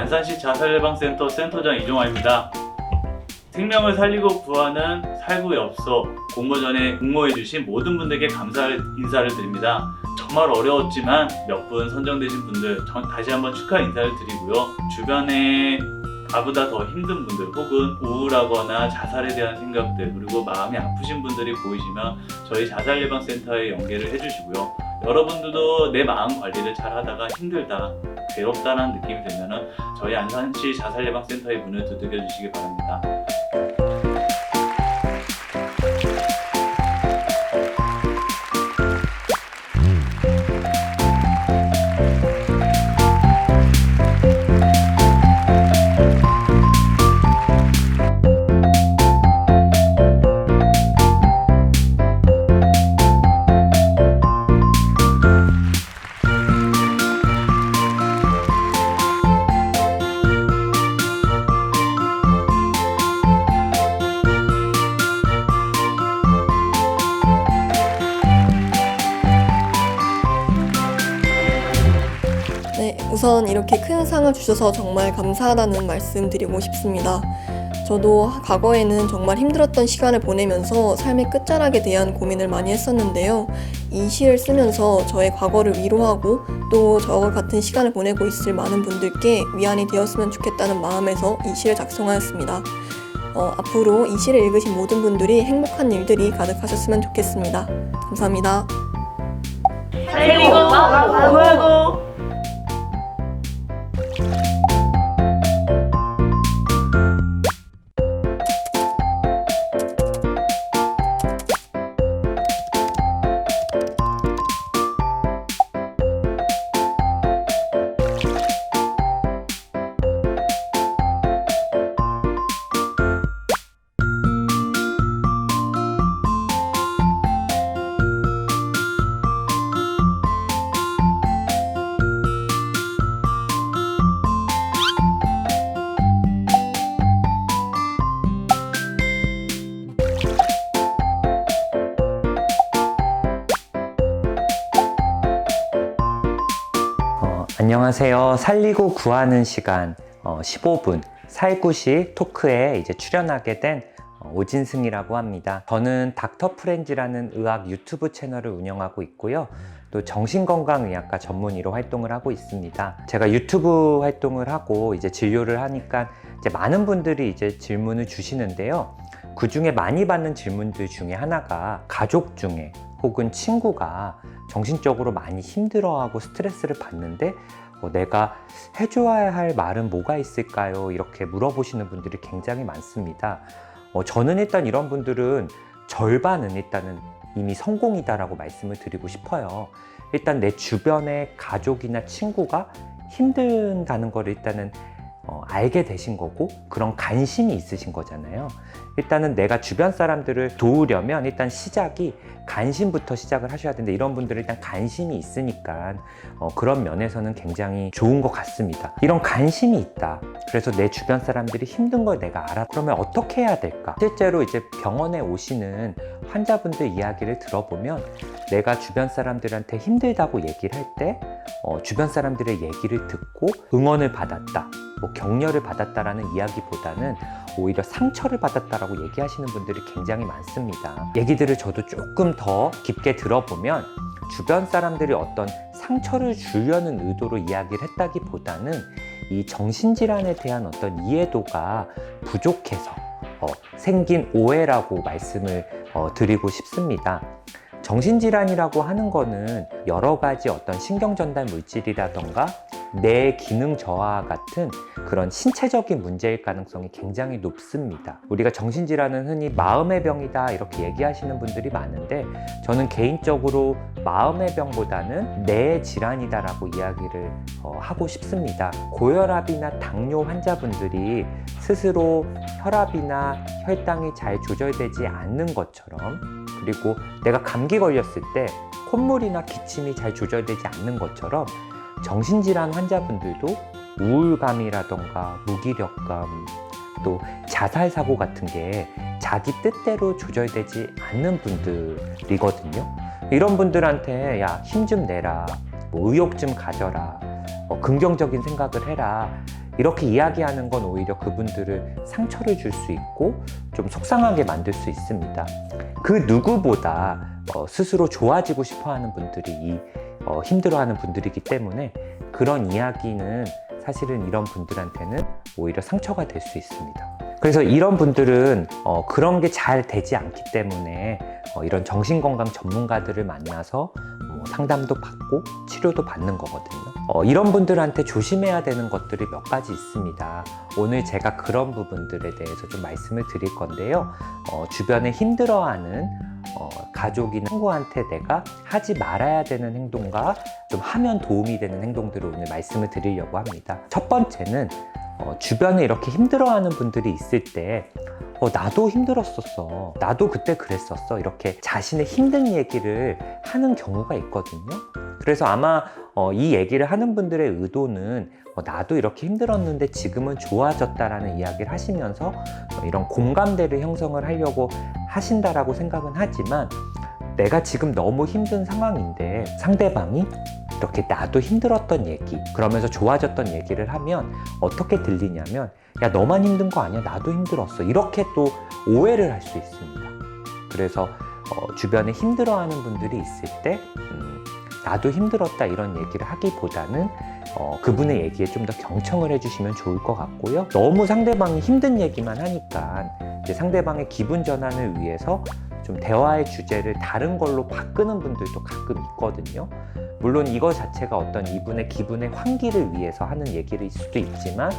안산시 자살예방센터 센터장 이종환입니다. 생명을 살리고 구하는 살구의 엽서 공모 전에 응모해주신 모든 분들께 감사 인사를 드립니다. 정말 어려웠지만 몇 분 선정되신 분들 다시 한번 축하 인사를 드리고요. 주변에 나보다 더 힘든 분들 혹은 우울하거나 자살에 대한 생각들 그리고 마음이 아프신 분들이 보이시면 저희 자살예방센터에 연계를 해주시고요. 여러분들도 내 마음 관리를 잘 하다가 힘들다, 괴롭다라는 느낌이 들면 저희 안산시 자살예방센터의 문을 두들겨 주시기 바랍니다. 우선 이렇게 큰 상을 주셔서 정말 감사하다는 말씀 드리고 싶습니다. 저도 과거에는 정말 힘들었던 시간을 보내면서 삶의 끝자락에 대한 고민을 많이 했었는데요. 이 시를 쓰면서 저의 과거를 위로하고 또 저와 같은 시간을 보내고 있을 많은 분들께 위안이 되었으면 좋겠다는 마음에서 이 시를 작성하였습니다. 앞으로 이 시를 읽으신 모든 분들이 행복한 일들이 가득하셨으면 좋겠습니다. 감사합니다. 살리고 구하고. 안녕하세요. 살리고 구하는 시간 15분 살구시 토크에 이제 출연하게 된 오진승이라고 합니다. 저는 닥터 프렌즈라는 의학 유튜브 채널을 운영하고 있고요. 또 정신건강의학과 전문의로 활동을 하고 있습니다. 제가 유튜브 활동을 하고 이제 진료를 하니까 이제 많은 분들이 이제 질문을 주시는데요. 그 중에 많이 받는 질문들 중에 하나가 가족 중에 혹은 친구가 정신적으로 많이 힘들어하고 스트레스를 받는데 내가 해줘야 할 말은 뭐가 있을까요? 이렇게 물어보시는 분들이 굉장히 많습니다. 저는 일단 이런 분들은 절반은 일단은 이미 성공이다라고 말씀을 드리고 싶어요. 일단 내 주변의 가족이나 친구가 힘든다는 걸 일단은 알게 되신 거고 그런 관심이 있으신 거잖아요. 일단은 내가 주변 사람들을 도우려면 일단 시작이 관심부터 시작을 하셔야 되는데 이런 분들은 일단 관심이 있으니까 그런 면에서는 굉장히 좋은 것 같습니다. 이런 관심이 있다. 그래서 내 주변 사람들이 힘든 걸 내가 알아. 그러면 어떻게 해야 될까? 실제로 이제 병원에 오시는 환자분들 이야기를 들어보면 내가 주변 사람들한테 힘들다고 얘기를 할 때 주변 사람들의 얘기를 듣고 응원을 받았다, 격려를 받았다라는 이야기보다는 오히려 상처를 받았다라고 얘기하시는 분들이 굉장히 많습니다. 얘기들을 저도 조금 더 깊게 들어보면 주변 사람들이 어떤 상처를 주려는 의도로 이야기를 했다기보다는 이 정신질환에 대한 어떤 이해도가 부족해서 생긴 오해라고 말씀을 드리고 싶습니다. 정신질환이라고 하는 거는 여러 가지 어떤 신경전달 물질이라던가 뇌 기능 저하 같은 그런 신체적인 문제일 가능성이 굉장히 높습니다. 우리가 정신질환은 흔히 마음의 병이다 이렇게 얘기하시는 분들이 많은데 저는 개인적으로 마음의 병보다는 뇌 질환이다 라고 이야기를 하고 싶습니다. 고혈압이나 당뇨 환자분들이 스스로 혈압이나 혈당이 잘 조절되지 않는 것처럼, 그리고 내가 감기 걸렸을 때 콧물이나 기침이 잘 조절되지 않는 것처럼 정신질환 환자분들도 우울감이라던가 무기력감, 또 자살사고 같은 게 자기 뜻대로 조절되지 않는 분들이거든요. 이런 분들한테 야, 힘 좀 내라, 의욕 좀 가져라, 긍정적인 생각을 해라. 이렇게 이야기하는 건 오히려 그분들을 상처를 줄 수 있고 좀 속상하게 만들 수 있습니다. 그 누구보다 스스로 좋아지고 싶어 하는 분들이 힘들어하는 분들이기 때문에 그런 이야기는 사실은 이런 분들한테는 오히려 상처가 될 수 있습니다. 그래서 이런 분들은 그런 게 잘 되지 않기 때문에 이런 정신건강 전문가들을 만나서 상담도 받고 치료도 받는 거거든요. 이런 분들한테 조심해야 되는 것들이 몇 가지 있습니다. 오늘 제가 그런 부분들에 대해서 좀 말씀을 드릴 건데요. 주변에 힘들어하는 가족이나 친구한테 내가 하지 말아야 되는 행동과 좀 하면 도움이 되는 행동들을 오늘 말씀을 드리려고 합니다. 첫 번째는 주변에 이렇게 힘들어하는 분들이 있을 때 나도 힘들었었어. 나도 그때 그랬었어. 이렇게 자신의 힘든 얘기를 하는 경우가 있거든요. 그래서 아마 이 얘기를 하는 분들의 의도는 나도 이렇게 힘들었는데 지금은 좋아졌다라는 이야기를 하시면서 이런 공감대를 형성을 하려고 하신다라고 생각은 하지만 내가 지금 너무 힘든 상황인데 상대방이 이렇게 나도 힘들었던 얘기 그러면서 좋아졌던 얘기를 하면 어떻게 들리냐면 야 너만 힘든 거 아니야 나도 힘들었어 이렇게 또 오해를 할 수 있습니다. 그래서 주변에 힘들어하는 분들이 있을 때 나도 힘들었다 이런 얘기를 하기보다는 그분의 얘기에 좀 더 경청을 해주시면 좋을 것 같고요. 너무 상대방이 힘든 얘기만 하니까 이제 상대방의 기분 전환을 위해서 좀 대화의 주제를 다른 걸로 바꾸는 분들도 가끔 있거든요. 물론 이거 자체가 어떤 이분의 기분의 환기를 위해서 하는 얘기일 수도 있지만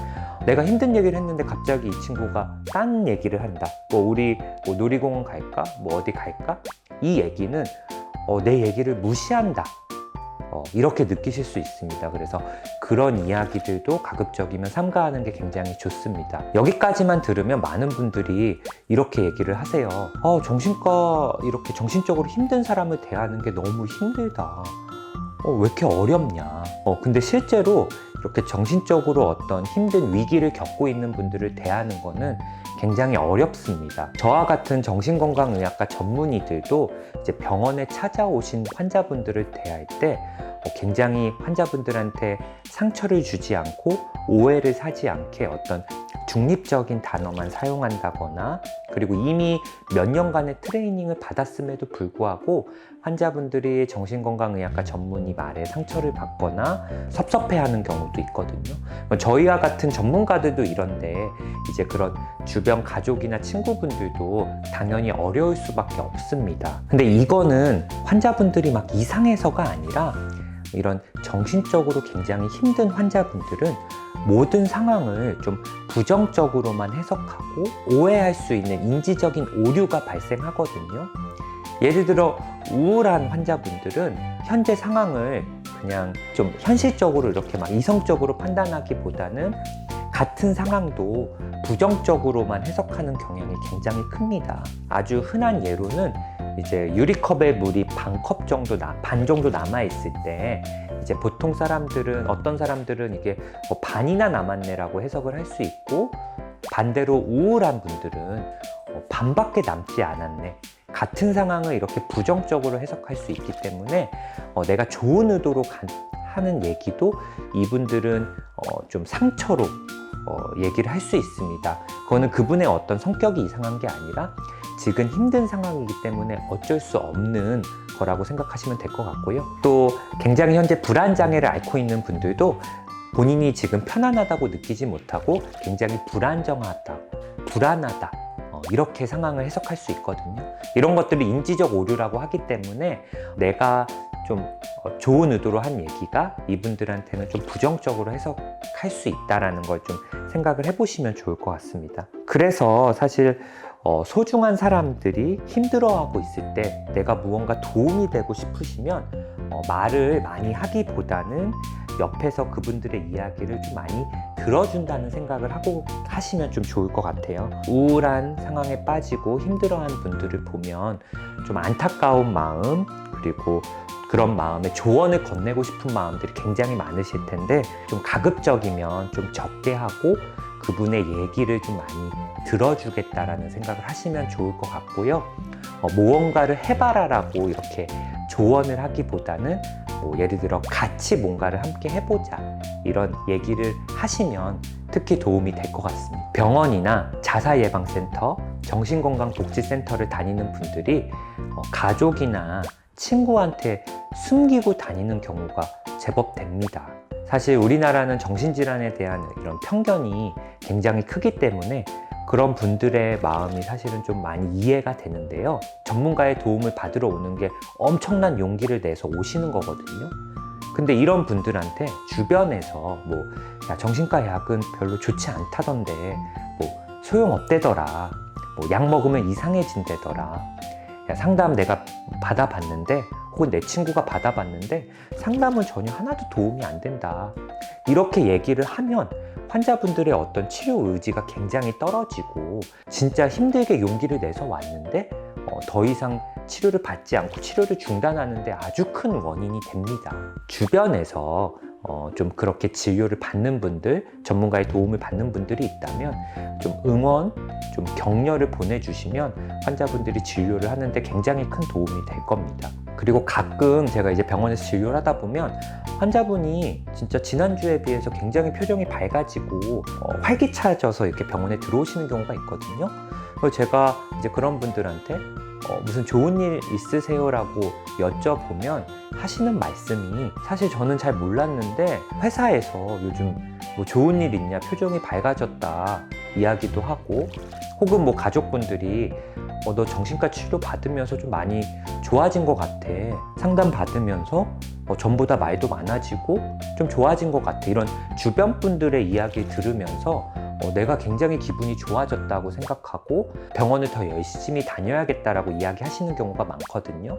내가 힘든 얘기를 했는데 갑자기 이 친구가 딴 얘기를 한다. 우리 놀이공원 갈까? 어디 갈까? 이 얘기는 내 얘기를 무시한다. 이렇게 느끼실 수 있습니다. 그래서 그런 이야기들도 가급적이면 삼가하는 게 굉장히 좋습니다. 여기까지만 들으면 많은 분들이 이렇게 얘기를 하세요. 정신과 이렇게 정신적으로 힘든 사람을 대하는 게 너무 힘들다. 왜 이렇게 어렵냐. 근데 실제로 이렇게 정신적으로 어떤 힘든 위기를 겪고 있는 분들을 대하는 거는 굉장히 어렵습니다. 저와 같은 정신건강의학과 전문의들도 이제 병원에 찾아오신 환자분들을 대할 때 굉장히 환자분들한테 상처를 주지 않고 오해를 사지 않게 어떤 중립적인 단어만 사용한다거나 그리고 이미 몇 년간의 트레이닝을 받았음에도 불구하고 환자분들이 정신건강의학과 전문의 말에 상처를 받거나 섭섭해하는 경우도 있거든요. 저희와 같은 전문가들도 이런데 이제 그런 주변 가족이나 친구분들도 당연히 어려울 수밖에 없습니다. 근데 이거는 환자분들이 막 이상해서가 아니라 이런 정신적으로 굉장히 힘든 환자분들은 모든 상황을 좀 부정적으로만 해석하고 오해할 수 있는 인지적인 오류가 발생하거든요. 예를 들어 우울한 환자분들은 현재 상황을 그냥 좀 현실적으로 이렇게 막 이성적으로 판단하기보다는 같은 상황도 부정적으로만 해석하는 경향이 굉장히 큽니다. 아주 흔한 예로는 이제 유리컵에 물이 반 정도 남아있을 때 이제 보통 사람들은 어떤 사람들은 이게 반이나 남았네라고 해석을 할 수 있고 반대로 우울한 분들은 반밖에 남지 않았네. 같은 상황을 이렇게 부정적으로 해석할 수 있기 때문에 내가 좋은 의도로 하는 얘기도 이분들은 좀 상처로 얘기를 할 수 있습니다. 그거는 그분의 어떤 성격이 이상한 게 아니라 지금 힘든 상황이기 때문에 어쩔 수 없는 거라고 생각하시면 될 것 같고요. 또 굉장히 현재 불안장애를 앓고 있는 분들도 본인이 지금 편안하다고 느끼지 못하고 굉장히 불안정하다, 불안하다 이렇게 상황을 해석할 수 있거든요. 이런 것들을 인지적 오류라고 하기 때문에 내가 좀 좋은 의도로 한 얘기가 이분들한테는 좀 부정적으로 해석할 수 있다는 걸 좀 생각을 해보시면 좋을 것 같습니다. 그래서 사실 소중한 사람들이 힘들어하고 있을 때 내가 무언가 도움이 되고 싶으시면 말을 많이 하기보다는 옆에서 그분들의 이야기를 좀 많이 들어준다는 생각을 하고 하시면 좀 좋을 것 같아요. 우울한 상황에 빠지고 힘들어하는 분들을 보면 좀 안타까운 마음 그리고 그런 마음에 조언을 건네고 싶은 마음들이 굉장히 많으실 텐데 좀 가급적이면 좀 적게 하고 그분의 얘기를 좀 많이 들어주겠다라는 생각을 하시면 좋을 것 같고요. 무언가를 해봐라라고 이렇게 조언을 하기보다는 뭐 예를 들어 같이 뭔가를 함께 해보자 이런 얘기를 하시면 특히 도움이 될 것 같습니다. 병원이나 자살예방센터, 정신건강복지센터를 다니는 분들이 가족이나 친구한테 숨기고 다니는 경우가 제법 됩니다. 사실 우리나라는 정신질환에 대한 이런 편견이 굉장히 크기 때문에 그런 분들의 마음이 사실은 좀 많이 이해가 되는데요. 전문가의 도움을 받으러 오는 게 엄청난 용기를 내서 오시는 거거든요. 근데 이런 분들한테 주변에서 뭐, 야, 정신과 약은 별로 좋지 않다던데, 뭐, 소용없대더라. 뭐, 약 먹으면 이상해진대더라. 야, 상담 내가 받아봤는데, 혹은 내 친구가 받아봤는데, 상담은 전혀 하나도 도움이 안 된다. 이렇게 얘기를 하면 환자분들의 어떤 치료 의지가 굉장히 떨어지고, 진짜 힘들게 용기를 내서 왔는데, 더 이상 치료를 받지 않고 치료를 중단하는데 아주 큰 원인이 됩니다. 주변에서 좀 그렇게 진료를 받는 분들, 전문가의 도움을 받는 분들이 있다면 좀 응원, 좀 격려를 보내주시면 환자분들이 진료를 하는데 굉장히 큰 도움이 될 겁니다. 그리고 가끔 제가 이제 병원에서 진료를 하다 보면 환자분이 진짜 지난주에 비해서 굉장히 표정이 밝아지고 활기차져서 이렇게 병원에 들어오시는 경우가 있거든요. 그래서 제가 이제 그런 분들한테 무슨 좋은 일 있으세요라고 여쭤보면 하시는 말씀이 사실 저는 잘 몰랐는데 회사에서 요즘 뭐 좋은 일 있냐, 표정이 밝아졌다 이야기도 하고, 혹은 뭐 가족분들이 너 정신과 치료 받으면서 좀 많이 좋아진 것 같아, 상담 받으면서 전보다 말도 많아지고 좀 좋아진 것 같아, 이런 주변 분들의 이야기 들으면서 내가 굉장히 기분이 좋아졌다고 생각하고 병원을 더 열심히 다녀야겠다라고 이야기하시는 경우가 많거든요.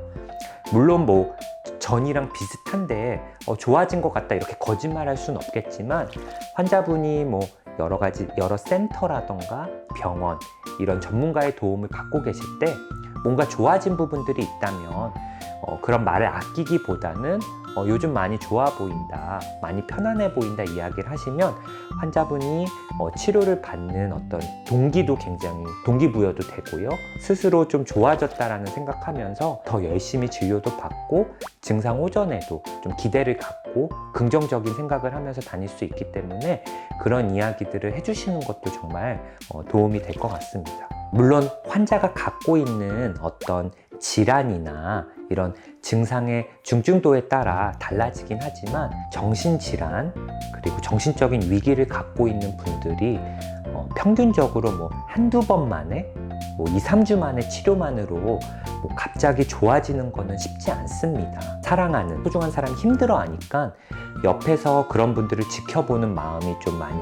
물론 뭐 전이랑 비슷한데 좋아진 것 같다 이렇게 거짓말할 수는 없겠지만, 환자분이 뭐 여러 센터라던가 병원, 이런 전문가의 도움을 받고 계실 때 뭔가 좋아진 부분들이 있다면 그런 말을 아끼기보다는 요즘 많이 좋아 보인다, 많이 편안해 보인다 이야기를 하시면 환자분이 치료를 받는 어떤 동기도 굉장히 동기부여도 되고요. 스스로 좀 좋아졌다라는 생각하면서 더 열심히 진료도 받고 증상 호전에도 좀 기대를 갖고 긍정적인 생각을 하면서 다닐 수 있기 때문에 그런 이야기들을 해주시는 것도 정말 도움이 될 것 같습니다. 물론 환자가 갖고 있는 어떤 질환이나 이런 증상의 중증도에 따라 달라지긴 하지만 정신질환 그리고 정신적인 위기를 갖고 있는 분들이 평균적으로 뭐 한두 번 만에 뭐 2, 3주 만에 치료만으로 뭐 갑자기 좋아지는 거는 쉽지 않습니다. 사랑하는 소중한 사람이 힘들어하니까 옆에서 그런 분들을 지켜보는 마음이 좀 많이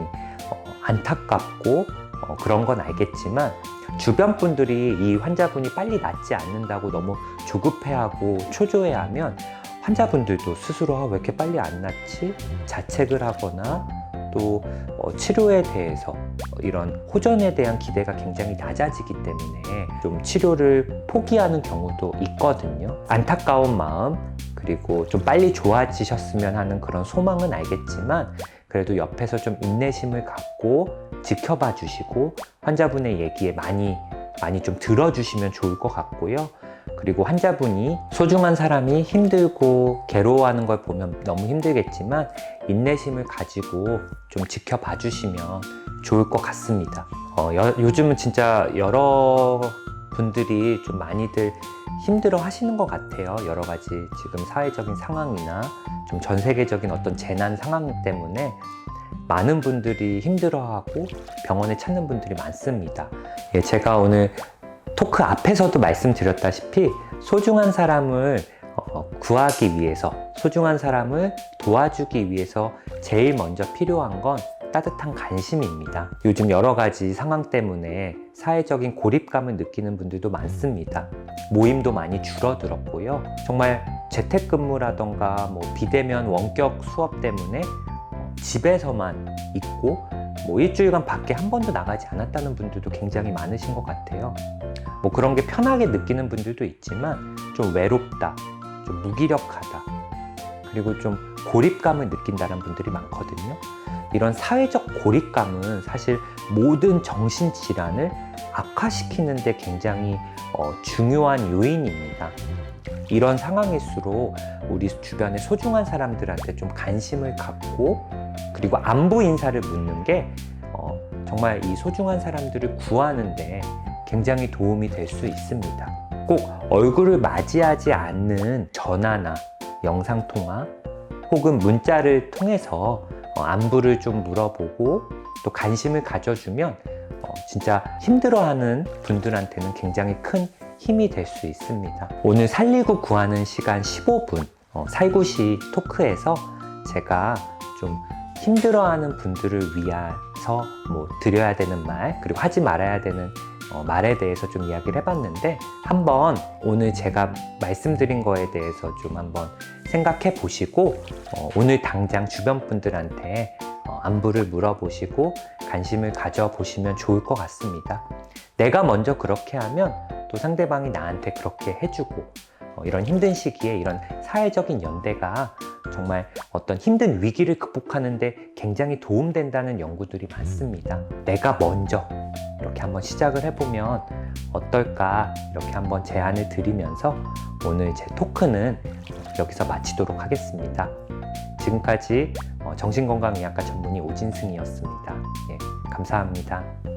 안타깝고 그런 건 알겠지만, 주변 분들이 이 환자분이 빨리 낫지 않는다고 너무 조급해하고 초조해하면 환자분들도 스스로 왜 이렇게 빨리 안 낫지? 자책을 하거나 또 치료에 대해서 이런 호전에 대한 기대가 굉장히 낮아지기 때문에 좀 치료를 포기하는 경우도 있거든요. 안타까운 마음, 그리고 좀 빨리 좋아지셨으면 하는 그런 소망은 알겠지만 그래도 옆에서 좀 인내심을 갖고 지켜봐 주시고 환자분의 얘기에 많이 좀 들어주시면 좋을 것 같고요. 그리고 환자분이 소중한 사람이 힘들고 괴로워하는 걸 보면 너무 힘들겠지만 인내심을 가지고 좀 지켜봐 주시면 좋을 것 같습니다. 요즘은 진짜 여러 분들이 좀 많이들 힘들어 하시는 것 같아요. 여러 가지 지금 사회적인 상황이나 좀 전 세계적인 어떤 재난 상황 때문에 많은 분들이 힘들어하고 병원에 찾는 분들이 많습니다. 제가 오늘 토크 앞에서도 말씀드렸다시피 소중한 사람을 구하기 위해서, 소중한 사람을 도와주기 위해서 제일 먼저 필요한 건 따뜻한 관심입니다. 요즘 여러 가지 상황 때문에 사회적인 고립감을 느끼는 분들도 많습니다. 모임도 많이 줄어들었고요. 정말 재택근무라던가 뭐 비대면 원격 수업 때문에 집에서만 있고 뭐 일주일간 밖에 한 번도 나가지 않았다는 분들도 굉장히 많으신 것 같아요. 뭐 그런 게 편하게 느끼는 분들도 있지만 좀 외롭다, 좀 무기력하다, 그리고 좀 고립감을 느낀다는 분들이 많거든요. 이런 사회적 고립감은 사실 모든 정신질환을 악화시키는 데 굉장히 중요한 요인입니다. 이런 상황일수록 우리 주변의 소중한 사람들한테 좀 관심을 갖고 그리고 안부 인사를 묻는 게 정말 이 소중한 사람들을 구하는데 굉장히 도움이 될 수 있습니다. 꼭 얼굴을 맞이하지 않는 전화나 영상통화 혹은 문자를 통해서 안부를 좀 물어보고 또 관심을 가져주면 진짜 힘들어하는 분들한테는 굉장히 큰 힘이 될 수 있습니다. 오늘 살리고 구하는 시간 15분 살구시 토크에서 제가 좀 힘들어하는 분들을 위해서 뭐 드려야 되는 말 그리고 하지 말아야 되는 말에 대해서 좀 이야기를 해봤는데 한번 오늘 제가 말씀드린 거에 대해서 좀 한번 생각해 보시고 오늘 당장 주변 분들한테 안부를 물어보시고 관심을 가져보시면 좋을 것 같습니다. 내가 먼저 그렇게 하면 또 상대방이 나한테 그렇게 해주고 이런 힘든 시기에 이런 사회적인 연대가 정말 어떤 힘든 위기를 극복하는데 굉장히 도움된다는 연구들이 많습니다. 내가 먼저 이렇게 한번 시작을 해보면 어떨까 이렇게 한번 제안을 드리면서 오늘 제 토크는 여기서 마치도록 하겠습니다. 지금까지 정신건강의학과 전문의 오진승이었습니다. 예, 감사합니다.